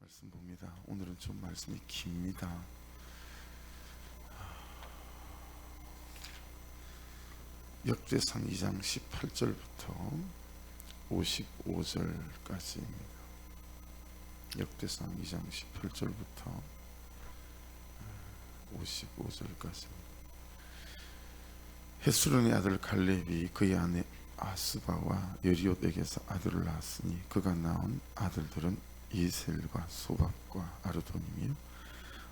말씀 봅니다. 오늘은 좀 말씀이 깁니다. 역대상 2장 18절부터 55절까지입니다. 역대상 2장 18절부터 55절까지. 헤스론의 아들 갈렙이 그의 아내 아스바와 여리옷에게서 아들을 낳았으니 그가 낳은 아들들은 이셀과 소박과 아르돈이며,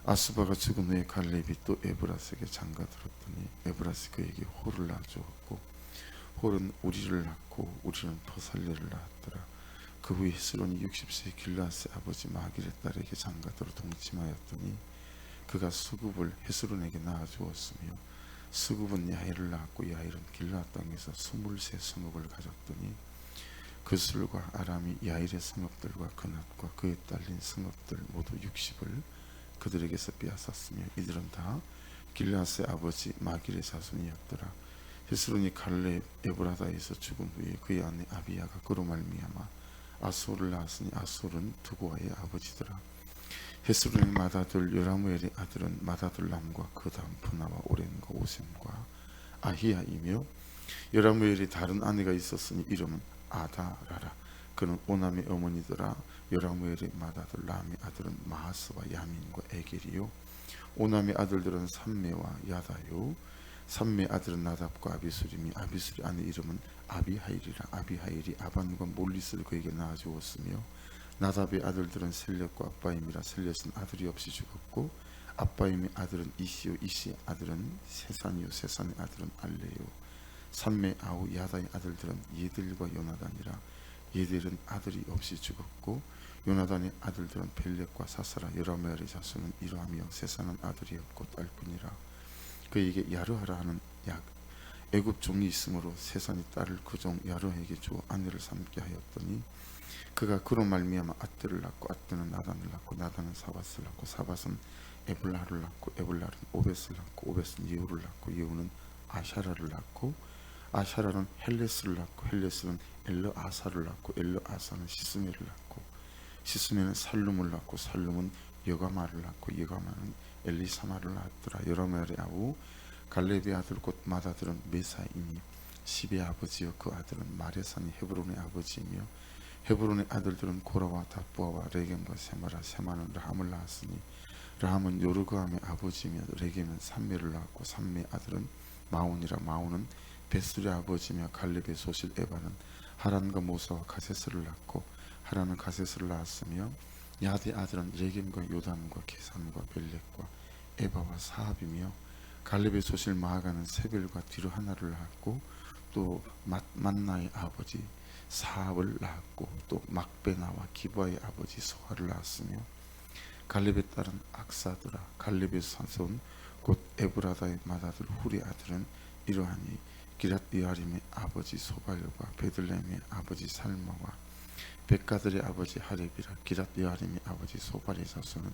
아스바가 죽은 후에 갈렙이 또 에브라스에게 장가들었더니 에브라스 그에게 홀을 낳아주었고, 홀은 우리를 낳고 우리는 버살레를 낳았더라. 그 후에 헤스론이 60세 길라스의 아버지 마길의 딸에게 장가들어 동침하였더니 그가 수굽을 헤스론에게 낳아주었으며, 수굽은 야일을 낳았고 야일은 길라앗 땅에서 23성읍을 가졌더니 그술과 아람이 야일의 성읍들과 그낫과 그에 딸린 성읍들 모두 60을 그들에게서 빼앗았으며, 이들은 다 길라앗의 아버지 마길의 자손이었더라. 헤스론이 갈렙 에브라다에서 죽은 후에 그의 아내 아비야가 그로 말미암아 아솔을 낳았으니 아솔은 두고아의 아버지더라. 헤스론의 맏아들 요라무엘의 아들은 맏아들람과 그 다음 분하와 오렌과 오셈과 아히야이며, 요라무엘이 다른 아내가 있었으니 이름은 아다라라. 그는 오남의 어머니더라. 요라무엘의 맏아들 람의 아들은 마하스와 야민과 에겔이요, 오남의 아들들은 삼메와 야다요, 삼메 아들은 나답과 아비술이며 아비술의 아내 이름은 아비하일이라. 아비하일이 아반과 몰리스를 그에게 낳아주었으며, 나답의 아들들은 셀렛과 아빠임이라. 셀렛은 아들이 없이 죽었고 아빠임의 아들은 이시요, 이시의 아들은 세산이요, 세산의 아들은 알레요. 삼메 아우 야다의 아들들은 예들과 요나단이라. 예들은 아들이 없이 죽었고 요나단의 아들들은 벨렉과 사사라. 요라멜의 자손은 이러하며 세산은 아들이 없고 딸뿐이라. 그에게 야르하라 하는 애굽 종이 있으므로 세산이 딸을 그 종 야르에게 주어 아내를 삼게 하였더니 그가 그로 말미암아 앗들을 낳고 앗들은 나단을 낳고 나단은 사밧을 낳고 사밧은 에블라를 낳고 에블라는 오벳을 낳고 오벳은 예후를 낳고 예후는 아샤라를 낳고 아샤라는 헬레스를 낳고 헬레스는 엘르아사를 낳고 엘르아사는 시스메를 낳고 시스메는 살룸을 낳고 살룸은 여가마를 낳고 여가마는 엘리사마를 낳았더라. 여라멜의 아우 갈렙의 아들 곧 맏아들은 메사이니 시베의 아버지요, 그 아들은 마레산이 헤브론의 아버지이며, 헤브론의 아들들은 고라와 다부아와 레겜과 세마라. 세마는 라함을 낳았으니 라함은 요르그함의 아버지이며 레겜은 삼메를 낳았고 삼메의 아들은 마온이라. 마온은 베술의 아버지이며 갈렙의 소실 에바는 하란과 모사와 가세스를 낳고 하란은 가세스를 낳았으며, 야드의 아들은 레겜과 요담과 게산과 벨렉과 에바와 사합이며, 갈렙의 소실 마아가는 세벨과 디르 하나를 낳았고 또 만나의 아버지 사합을 낳았고 또 막베나와 기바의 아버지 소하를 낳았으며, 갈렙의 딸은 악사드라. 갈렙의 사손 곧 에브라다의 맏아들 훌의 아들은 이러하니 기랏여아림의 아버지 소발과 베들레헴의 아버지 살마와 백가들의 아버지 하렙이라. 기랏여아림의 아버지 소발의 자손은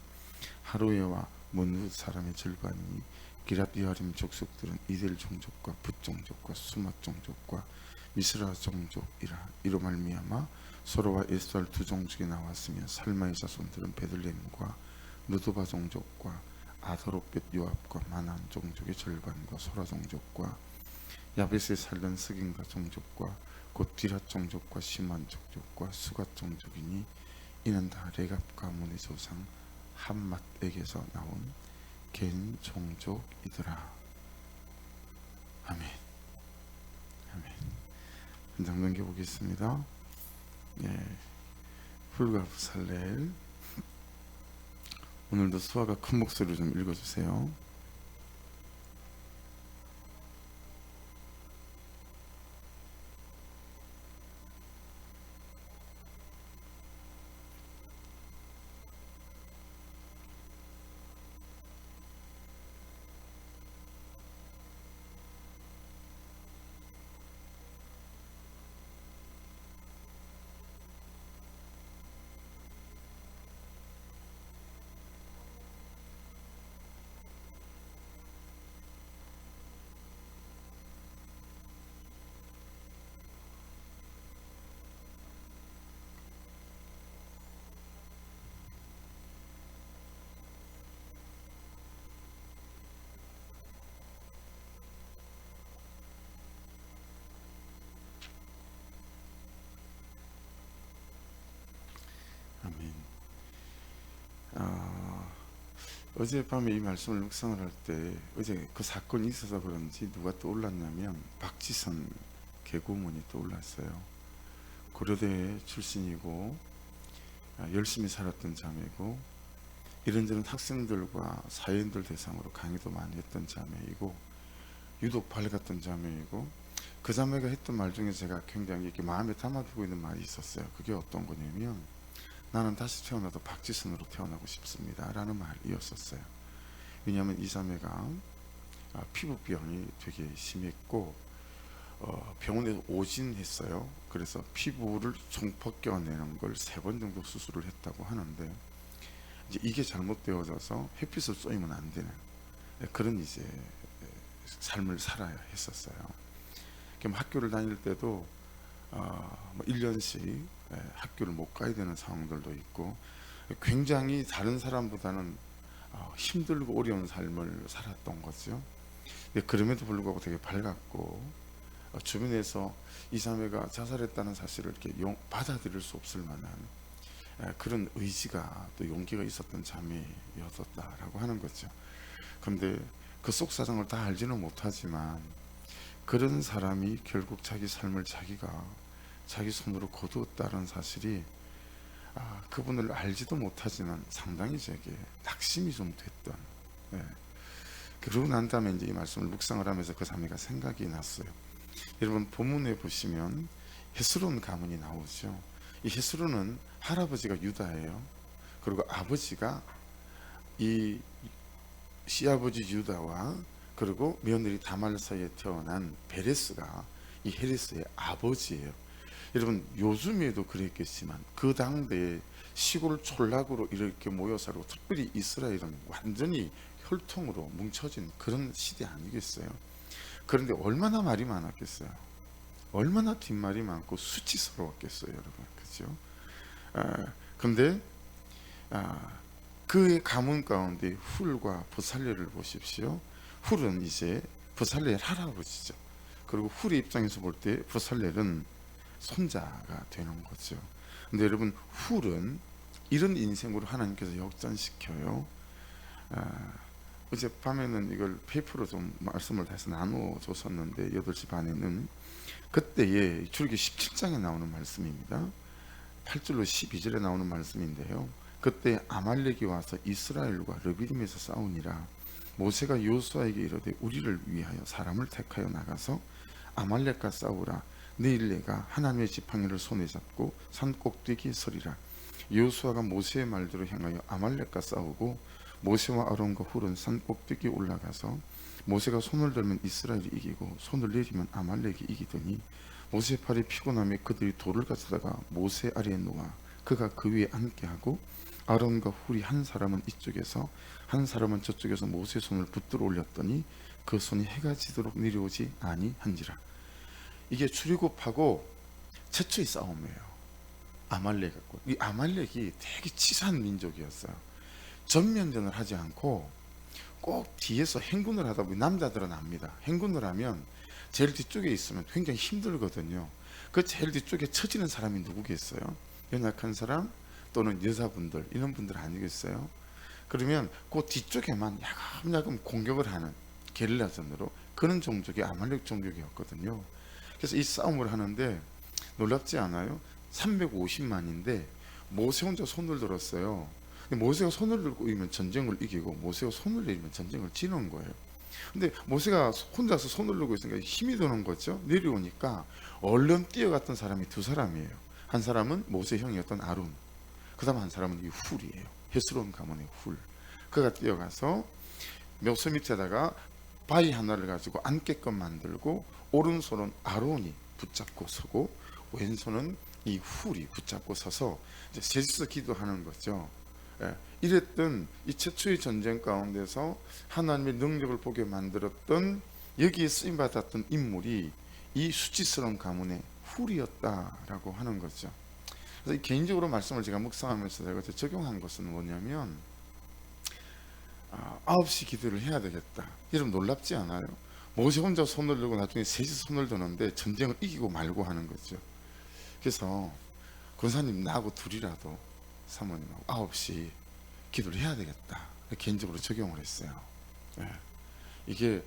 하루에와 문후 사람의 절반이니, 기랏여아림 족속들은 이델 종족과 붓 종족과 수맛 종족과 미스라 종족이라. 이로 말미암아 소로와 에스달 두 종족이 나왔으며, 살마의 자손들은 베들레헴과 느도바 종족과 아다롯벳 요압과 마난 종족의 절반과 소라 종족과 야벳에 살던 스긴과 종족과 곧 디랏 종족과 시만 종족과 수갓 종족이니, 이는 다 레갑 가문의 조상 함맛에게서 나온 겐 종족이더라. 아멘. 아멘. 한 장 넘겨보겠습니다. 훌과 부살렐. 오늘도 수아가 큰 목소리로 좀 읽어주세요. 아, 어젯밤에 이 말씀을 묵상을 할 때 어제 그 사건이 있어서 그런지 누가 떠올랐냐면 박지선 개고문이 떠올랐어요. 고려대 출신이고 열심히 살았던 자매고 이런저런 학생들과 사회인들 대상으로 강의도 많이 했던 자매이고 유독 밝았던 자매이고 그 자매가 했던 말 중에 제가 굉장히 이렇게 마음에 담아두고 있는 말이 있었어요. 그게 어떤 거냐면 나는 다시 태어나도 박지선으로 태어나고 싶습니다 라는 말이었었어요. 왜냐하면 이 자매가 피부병이 되게 심했고 병원에서 오진했어요. 그래서 피부를 총벗겨내는 걸 3번 정도 수술을 했다고 하는데 이제 이게 잘못되어져서 햇빛을 쏘이면 안 되는 그런 이제 삶을 살아야 했었어요. 그럼 학교를 다닐 때도 뭐 1년씩 학교를 못 가야 되는 상황들도 있고 굉장히 다른 사람보다는 힘들고 어려운 삶을 살았던 거죠. 그럼에도 불구하고 되게 밝았고 주변에서 이 자매가 자살했다는 사실을 이렇게 받아들일 수 없을 만한 그런 의지가 또 용기가 있었던 자매였었다라고 하는 거죠. 그런데 그 속 사정을 다 알지는 못하지만 그런 사람이 결국 자기 삶을 자기가 자기 손으로 거두었다는 사실이 그분을 알지도 못하지만 상당히 제게 낙심이 좀 됐던 그러고 난 다음에 이제 이 말씀을 묵상을 하면서 그 자매가 생각이 났어요. 여러분 본문에 보시면 헤스론 가문이 나오죠. 이 헤스론은 할아버지가 유다예요. 그리고 아버지가 이 시아버지 유다와 그리고 며느리 다말 사이에 태어난 베레스가 이 헤레스의 아버지예요. 여러분 요즘에도 그랬겠지만 그 당대에 시골 촌락으로 이렇게 모여 살고 특별히 이스라엘은 완전히 혈통으로 뭉쳐진 그런 시대 아니겠어요? 그런데 얼마나 말이 많았겠어요? 얼마나 뒷말이 많고 수치스러웠겠어요, 여러분, 그죠? 근데 그의 가문 가운데 훌과 부살레를 보십시오. 훌은 이제 부살레의 할아버지죠. 그리고 훌의 입장에서 볼 때 부살레는 손자가 되는 거죠. 근데 여러분 훌은 이런 인생으로 하나님께서 역전시켜요. 어젯밤에는 이걸 페이퍼로 좀 말씀을 해서 나누어 줬었는데 8시 반에는 그때에 출애기 17장에 나오는 말씀입니다. 8절로 12절에 나오는 말씀인데요. 그때 아말렉이 와서 이스라엘과 르비딤에서 싸우니라. 모세가 여호수아에게 이르되 우리를 위하여 사람을 택하여 나가서 아말렉과 싸우라. 내일 내가 하나님의 지팡이를 손에 잡고 산 꼭대기에 서리라. 여호수아가 모세의 말대로 향하여 아말렉과 싸우고 모세와 아론과 훌은 산 꼭대기에 올라가서 모세가 손을 들면 이스라엘이 이기고 손을 내리면 아말렉이 이기더니 모세의 팔이 피곤함에 그들이 돌을 가져다가 모세 아래에 놓아 그가 그 위에 앉게 하고 아론과 훌이 한 사람은 이쪽에서 한 사람은 저쪽에서 모세의 손을 붙들어 올렸더니 그 손이 해가 지도록 내려오지 아니한지라. 이게 출애굽하고 최초의 싸움이에요. 아말렉하고. 이 아말렉이 되게 치사한 민족이었어요. 전면전을 하지 않고 꼭 뒤에서 행군을 하다 보니 남자들은 압니다. 행군을 하면 제일 뒤쪽에 있으면 굉장히 힘들거든요. 그 제일 뒤쪽에 처지는 사람이 누구겠어요? 연약한 사람 또는 여자분들 이런 분들 아니겠어요? 그러면 그 뒤쪽에만 야금야금 공격을 하는 게릴라전으로 그런 종족이 아말렉 종족이었거든요. 그래서 이 싸움을 하는데 놀랍지 않아요? 350만인데 모세 혼자 손을 들었어요. 모세가 손을 들고 이기면 전쟁을 이기고 모세가 손을 내리면 전쟁을 지는 거예요. 근데 모세가 혼자서 손을 들고 있으니까 힘이 드는 거죠. 내려오니까 얼른 뛰어갔던 사람이 2사람이에요. 한 사람은 모세 형이었던 아론, 그 다음 한 사람은 이 훌이에요. 헤스론 가문의 훌. 그가 뛰어가서 묘소 밑에다가 바위 하나를 가지고 앉게끔 만들고 오른손은 아론이 붙잡고 서고 왼손은 이 훌이 붙잡고 서서 이제 셋이서 기도하는 거죠. 이랬던 이 최초의 전쟁 가운데서 하나님의 능력을 보게 만들었던 여기에 쓰임받았던 인물이 이 수치스러운 가문의 훌이었다라고 하는 거죠. 그래서 이 개인적으로 말씀을 제가 묵상하면서 제가 적용한 것은 뭐냐면 9시 기도를 해야 되겠다. 여러분 놀랍지 않아요? 모세 혼자 손을 들고 나중에 셋이 손을 드는데 전쟁을 이기고 말고 하는 거죠. 그래서 권사님 나하고 둘이라도 사모님하고 9시 기도를 해야 되겠다. 개인적으로 적용을 했어요. 예. 이게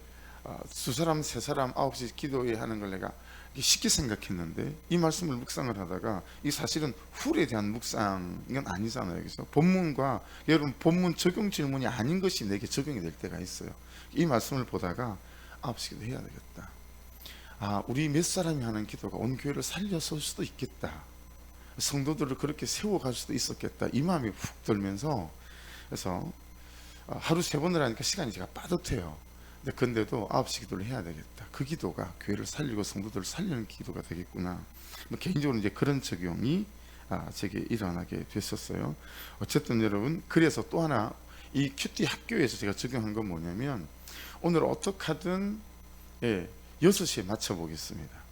두 사람, 세 사람, 9시 기도해야 하는 걸 내가 쉽게 생각했는데 이 말씀을 묵상을 하다가 이 사실은 훌에 대한 묵상은 아니잖아요. 그래서 본문과 여러분 본문 적용 질문이 아닌 것이 내게 적용이 될 때가 있어요. 이 말씀을 보다가 9시 기도 해야 되겠다. 우리 몇 사람이 하는 기도가 온 교회를 살려설 수도 있겠다. 성도들을 그렇게 세워갈 수도 있었겠다. 이 마음이 훅 들면서 그래서 하루 3번을 하니까 시간이 제가 빠듯해요. 근데도 9시 기도를 해야 되겠다. 그 기도가 교회를 살리고 성도들을 살리는 기도가 되겠구나. 개인적으로 이제 그런 적용이 제게 일어나게 됐었어요. 어쨌든 여러분, 그래서 또 하나 이 큐티 학교에서 제가 적용한 건 뭐냐면 오늘 어떻게 하든 6시에 맞춰 보겠습니다.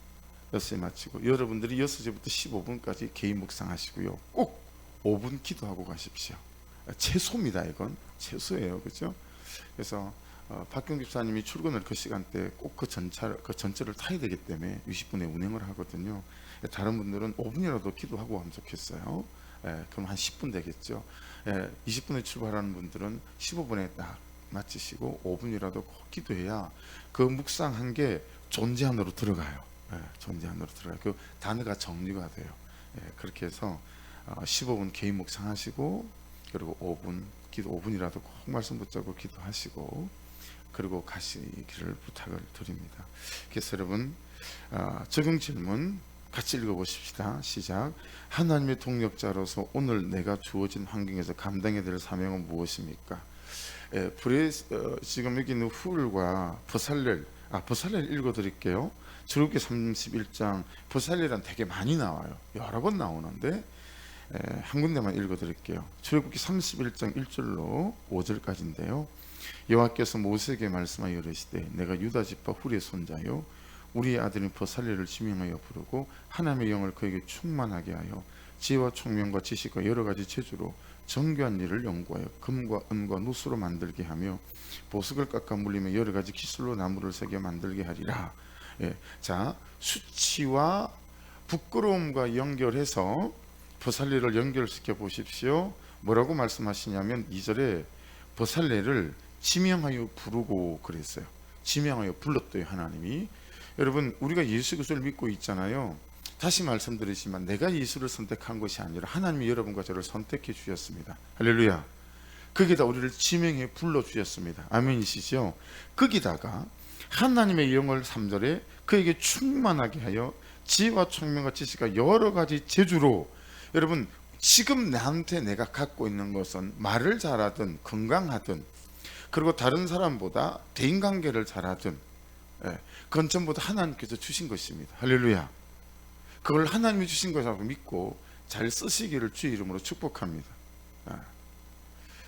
6시에 마치고 여러분들이 6시부터 15분까지 개인 묵상하시고요. 꼭 5분 기도하고 가십시오. 최소입니다. 이건 최소예요. 그죠? 그래서 박경 집사님이 출근을 그 시간대 꼭 그 전철을 타야 되기 때문에 60분에 운행을 하거든요. 다른 분들은 5분이라도 기도하고 하면 좋겠어요. 그럼 한 10분 되겠죠. 20분에 출발하는 분들은 15분에 딱 마치시고 5분이라도 꼭 기도해야 그 묵상한 게 존재 안으로 들어가요. 존재 안으로 들어가요. 그 단어가 정리가 돼요. 그렇게 해서 15분 개인 묵상하시고 그리고 5분 기도 5분이라도 꼭 말씀 붙잡고 기도하시고 그리고 가시기를 부탁을 드립니다. 그래서 여러분 적용 질문 같이 읽어보십시다. 시작. 하나님의 동력자로서 오늘 내가 주어진 환경에서 감당해야 될 사명은 무엇입니까? 지금 여기 있는 훌과 버살렐 읽어드릴게요. 출애굽기 31장 버살렐은 되게 많이 나와요. 여러 번 나오는데 한 군데만 읽어드릴게요. 출애굽기 31장 1절로 5절까지인데요. 여호와께서 모세에게 말씀하여 이르시되 내가 유다 지파 훌의 손자요 우리의 아들인 버살렐을 지명하여 부르고 하나님의 영을 그에게 충만하게 하여 지혜와 총명과 지식과 여러 가지 재주로 정교한 일을 연구하여 금과 은과 누수로 만들게 하며 보석을 깎아 물리며 여러 가지 기술로 나무를 새겨 만들게 하리라. 자, 수치와 부끄러움과 연결해서 버살렐을 연결시켜 보십시오. 뭐라고 말씀하시냐면 2절에 버살렐을 지명하여 부르고 그랬어요. 지명하여 불렀대요. 하나님이. 여러분, 우리가 예수 그리스도를 믿고 있잖아요. 다시 말씀드리지만 내가 예수를 선택한 것이 아니라 하나님이 여러분과 저를 선택해 주셨습니다. 할렐루야. 거기다 우리를 지명해 불러 주셨습니다. 아멘이시죠? 거기다가 하나님의 영을 3절에 그에게 충만하게 하여 지혜와 총명과 지식과 여러 가지 재주로 여러분 지금 나한테 내가 갖고 있는 것은 말을 잘하든 건강하든 그리고 다른 사람보다 대인관계를 잘하든 그건 전부 다 하나님께서 주신 것입니다. 할렐루야. 그걸 하나님이 주신 것이라고 믿고 잘 쓰시기를 주의 이름으로 축복합니다.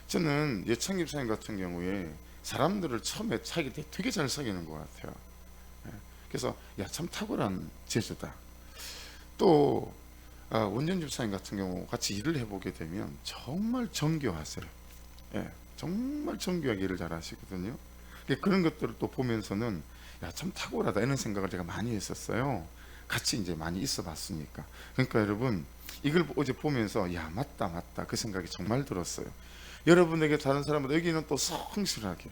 저는 예창 집사님 같은 경우에 사람들을 처음에 사귈 때 되게 잘 사귀는 것 같아요. 그래서 참 탁월한 재주다. 또 원전 집사님 같은 경우 같이 일을 해보게 되면 정말 정교하세요. 정말 정교하게 일을 잘 하시거든요. 그런 것들을 또 보면서는 참 탁월하다 이런 생각을 제가 많이 했었어요. 같이 이제 많이 있어 봤으니까. 그러니까 여러분 이걸 어제 보면서 맞다 그 생각이 정말 들었어요. 여러분에게 다른 사람보다 여기는 또 성실하게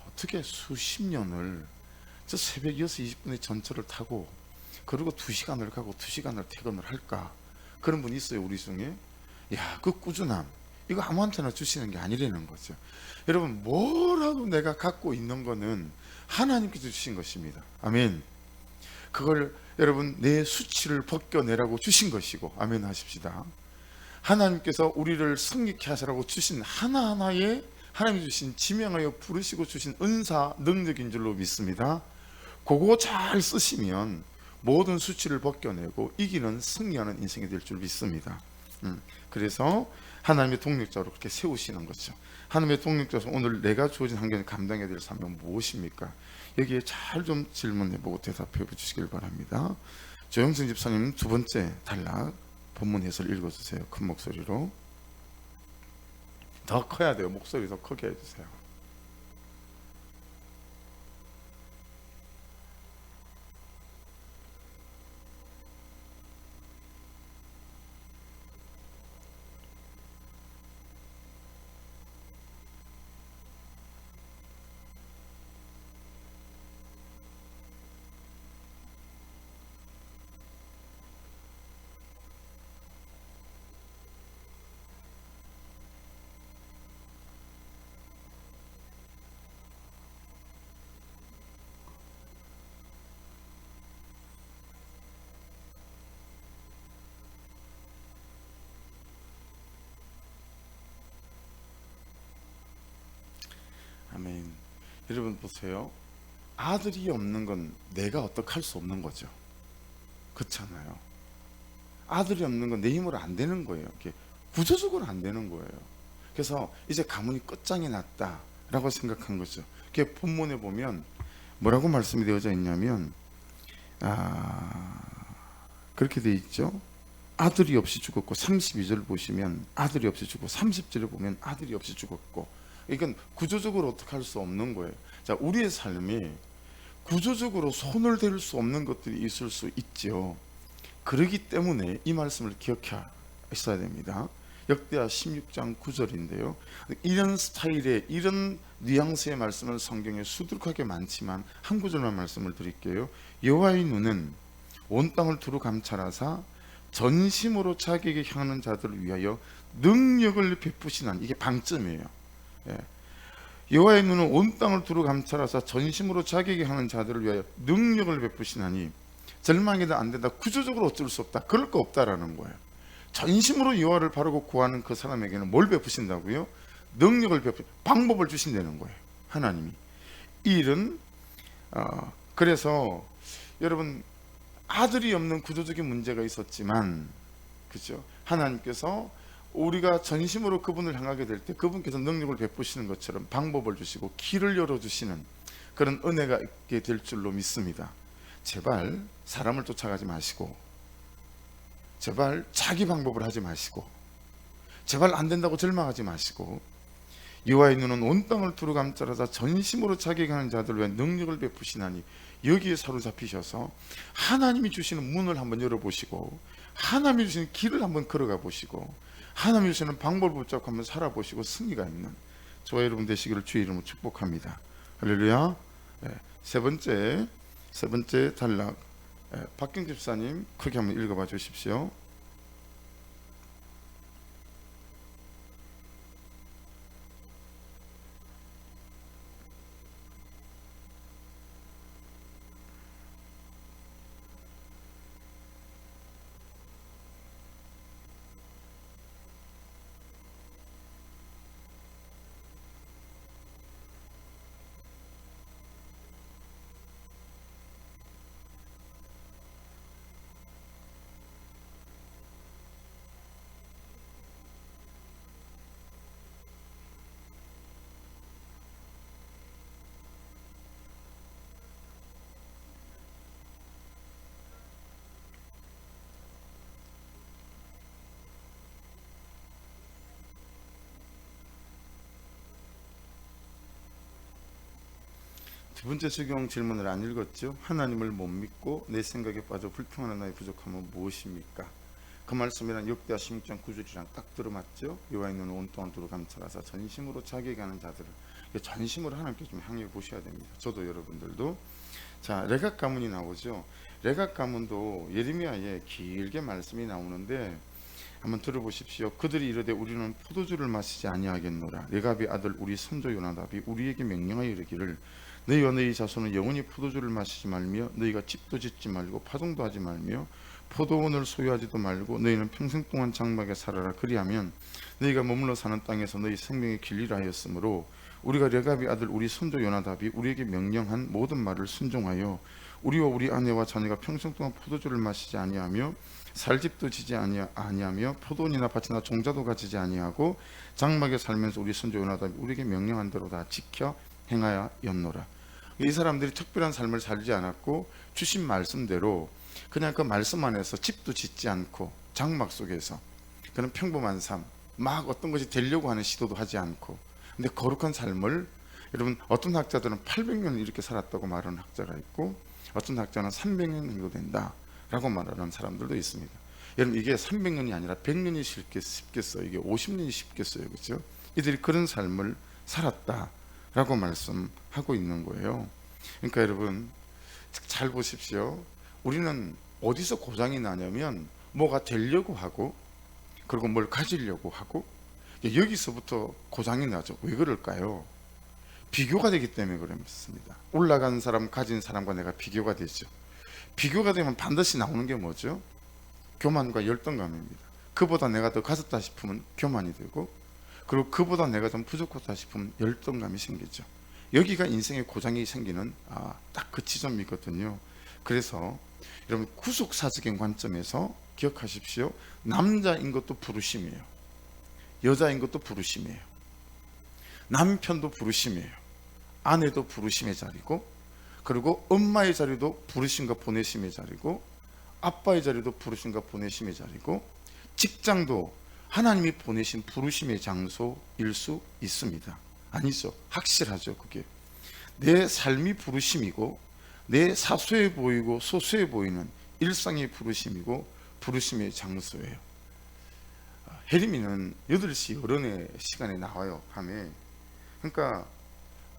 어떻게 수십 년을 저 새벽 6시 20분에 전철을 타고 그리고 2시간을 가고 2시간을 퇴근을 할까? 그런 분이 있어요. 우리 중에. 그 꾸준함 이거 아무한테나 주시는 게 아니라는 거죠. 여러분 뭐라도 내가 갖고 있는 거는 하나님께서 주신 것입니다. 아멘. 그걸 여러분 내 수치를 벗겨내라고 주신 것이고 아멘 하십시다. 하나님께서 우리를 성립케 하시라고 주신 하나하나의 하나님이 주신 지명하여 부르시고 주신 은사 능력인 줄로 믿습니다. 그거 잘 쓰시면 모든 수치를 벗겨내고 이기는 승리하는 인생이 될 줄 믿습니다. 그래서 하나님의 동력자로 그렇게 세우시는 거죠. 하나님의 동력자로서 오늘 내가 주어진 환경을 감당해야 될 사명은 무엇입니까? 여기에 잘 좀 질문해보고 대답해 주시길 바랍니다. 조영승 집사님 두 번째 단락 본문 해설 읽어주세요. 큰 목소리로. 더 커야 돼요. 목소리 더 크게 해주세요. 아멘. 여러분 보세요. 아들이 없는 건 내가 어떻게 할 수 없는 거죠. 그렇잖아요. 아들이 없는 건 내 힘으로 안 되는 거예요. 이게 구조적으로 안 되는 거예요. 그래서 이제 가문이 끝장이 났다라고 생각한 거죠. 그게 본문에 보면 뭐라고 말씀이 되어져 있냐면 그렇게 돼 있죠. 아들이 없이 죽었고, 32절 보시면 아들이 없이 죽고, 30절에 보면 아들이 없이 죽었고. 이건 구조적으로 어떻게 할 수 없는 거예요. 자, 우리의 삶이 구조적으로 손을 댈 수 없는 것들이 있을 수 있죠. 그러기 때문에 이 말씀을 기억해 있어야 됩니다. 역대하 16장 9절인데요. 이런 스타일의, 이런 뉘앙스의 말씀은 성경에 수두룩하게 많지만 한 구절만 말씀을 드릴게요. 여호와의 눈은 온 땅을 두루 감찰하사 전심으로 자기에게 향하는 자들을 위하여 능력을 베푸시나니. 이게 방점이에요. 예. 여호와의 눈은 온 땅을 두루 감찰하사 전심으로 자기에게 향하는 자들을 위하여 능력을 베푸시나니. 절망이다 안 된다, 구조적으로 어쩔 수 없다, 그럴 거 없다라는 거예요. 전심으로 여호와를 바르고 구하는 그 사람에게는 뭘 베푸신다고요? 능력을 방법을 주신다는 거예요. 하나님이. 이 일은 그래서 여러분, 아들이 없는 구조적인 문제가 있었지만, 그죠? 하나님께서 우리가 전심으로 그분을 향하게 될 때 그분께서 능력을 베푸시는 것처럼 방법을 주시고 길을 열어주시는 그런 은혜가 있게 될 줄로 믿습니다. 제발 사람을 쫓아가지 마시고, 제발 자기 방법을 하지 마시고, 제발 안 된다고 절망하지 마시고, 여호와의 눈은 온 땅을 두루 감찰하사 전심으로 자기에게 하는 자들을 위해 능력을 베푸시나니. 여기에 사로잡히셔서 하나님이 주시는 문을 한번 열어보시고, 하나님이 주시는 길을 한번 걸어가 보시고, 하나님이 주시는 방법을 붙잡고 한번 살아보시고 승리가 있는 저와 여러분 되시기를 주의 이름으로 축복합니다. 할렐루야. 세 번째 단락, 박경 집사님 크게 한번 읽어봐 주십시오. 두 번째 적용 질문을 안 읽었죠. 하나님을 못 믿고 내 생각에 빠져 불평하는 나의 부족함은 무엇입니까? 그 말씀이란 역대하 16장 9절이랑 딱 들어맞죠. 여호와의 눈은 온 땅을 두루 감찰하사 전심으로 자기에게 하는 자들을, 전심으로 하나님께 좀 향해 보셔야 됩니다. 저도 여러분들도. 자, 레각 가문이 나오죠. 레각 가문도 예레미야에 길게 말씀이 나오는데 한번 들어보십시오. 그들이 이르되 우리는 포도주를 마시지 아니하겠노라. 레갑의 아들 우리 선조 요나답이 우리에게 명령하여 이르기를 너희와 너희 자손은 영원히 포도주를 마시지 말며 너희가 집도 짓지 말고 파종도 하지 말며 포도원을 소유하지도 말고 너희는 평생 동안 장막에 살아라. 그리하면 너희가 머물러 사는 땅에서 너희 생명의 길리라 하였으므로 우리가 레갑의 아들 우리 선조 요나답이 우리에게 명령한 모든 말을 순종하여 우리와 우리 아내와 자녀가 평생 동안 포도주를 마시지 아니하며 살 집도 지지 아니하며 포도원이나 밭이나 종자도 가지지 아니하고 장막에 살면서 우리 선조 요나답이 우리에게 명령한 대로 다 지켜 행하였노라. 이 사람들이 특별한 삶을 살지 않았고 주신 말씀대로 그냥 그 말씀 안에서 집도 짓지 않고 장막 속에서 그런 평범한 삶, 막 어떤 것이 되려고 하는 시도도 하지 않고, 근데 거룩한 삶을, 여러분 어떤 학자들은 800년을 이렇게 살았다고 말하는 학자가 있고 어떤 학자는 300년 정도 된다라고 말하는 사람들도 있습니다. 여러분 이게 300년이 아니라 100년이 쉽겠어요. 이게 50년이 쉽겠어요. 그렇죠? 이들이 그런 삶을 살았다라고 말씀하고 있는 거예요. 그러니까 여러분 잘 보십시오. 우리는 어디서 고장이 나냐면 뭐가 되려고 하고 그리고 뭘 가지려고 하고 여기서부터 고장이 나죠. 왜 그럴까요? 비교가 되기 때문에 그렇습니다. 올라간 사람, 가진 사람과 내가 비교가 되죠. 비교가 되면 반드시 나오는 게 뭐죠? 교만과 열등감입니다. 그보다 내가 더 가졌다 싶으면 교만이 되고, 그리고 그보다 내가 좀 부족하다 싶으면 열등감이 생기죠. 여기가 인생의 고장이 생기는 딱 그 지점이거든요. 그래서 여러분 구속사적인 관점에서 기억하십시오. 남자인 것도 부르심이에요. 여자인 것도 부르심이에요. 남편도 부르심이에요. 아내도 부르심의 자리고, 그리고 엄마의 자리도 부르심과 보내심의 자리고, 아빠의 자리도 부르심과 보내심의 자리고, 직장도 하나님이 보내신 부르심의 장소일 수 있습니다. 아니죠. 확실하죠. 그게 내 삶이 부르심이고, 내 사소해 보이고 소소해 보이는 일상의 부르심이고 부르심의 장소예요. 혜림이는 8시 어른의 시간에 나와요, 밤에. 그러니까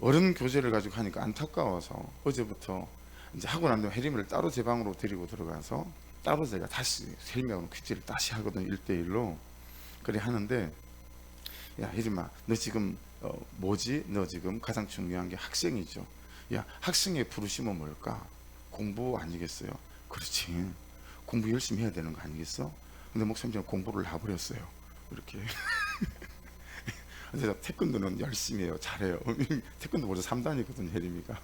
어른 교제를 가지고 하니까 안타까워서 어제부터 이제 하고 난 다음에 혜림이를 따로 제 방으로 데리고 들어가서 따로 제가 다시 혜림이하고 퀴즈를 다시 하거든요. 1대1로. 그래 하는데, 야 혜림아, 너 지금 뭐지? 너 지금 가장 중요한 게 학생이죠. 야, 학생의 부르심은 뭘까? 공부 아니겠어요? 그렇지, 공부 열심히 해야 되는 거 아니겠어? 근데 목사님은 공부를 놔버렸어요. 이렇게. 제가 태권도는 열심히 해요. 잘해요. 태권도 벌써 3단이거든요, 혜림이가.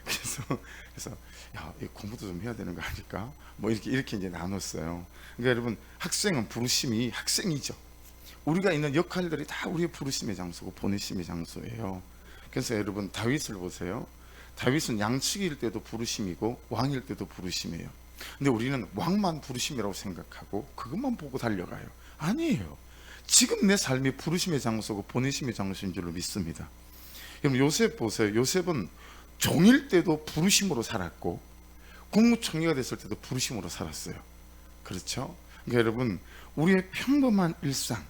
그래서 야, 공부도 좀 해야 되는 거 아닐까? 뭐 이렇게 이제 나눴어요. 그러니까 여러분, 학생은 부르심이 학생이죠. 우리가 있는 역할들이 다 우리의 부르심의 장소고 보내심의 장소예요. 그래서 여러분, 다윗을 보세요. 다윗은 양측일 때도 부르심이고 왕일 때도 부르심이에요. 근데 우리는 왕만 부르심이라고 생각하고 그것만 보고 달려가요. 아니에요. 지금 내 삶이 부르심의 장소고 보내심의 장소인 줄로 믿습니다. 그럼 요셉 보세요. 요셉은 종일 때도 부르심으로 살았고 국무총리가 됐을 때도 부르심으로 살았어요. 그렇죠? 그러니까 여러분, 우리의 평범한 일상,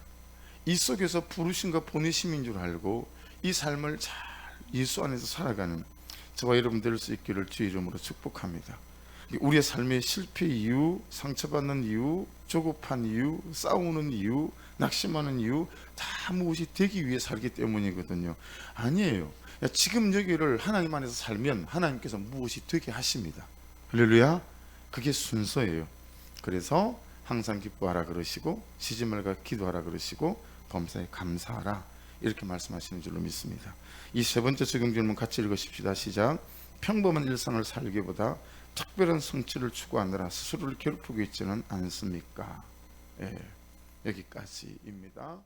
이 속에서 부르심과 보내심인 줄 알고 이 삶을 잘 예수 안에서 살아가는 저와 여러분 될 수 있기를 주의 이름으로 축복합니다. 우리의 삶의 실패 이유, 상처받는 이유, 조급한 이유, 싸우는 이유, 낙심하는 이유 다 무엇이 되기 위해 살기 때문이거든요. 아니에요. 지금 여기를 하나님 안에서 살면 하나님께서 무엇이 되게 하십니다. 할렐루야. 그게 순서예요. 그래서 항상 기뻐하라 그러시고 쉬지 말고 기도하라 그러시고 범사에 감사하라, 이렇게 말씀하시는 줄로 믿습니다. 이 세 번째 적용 질문 같이 읽으십시다. 시작. 평범한 일상을 살기보다 특별한 성취를 추구하느라 스스로를 괴롭히고 있지는 않습니까? 여기까지입니다.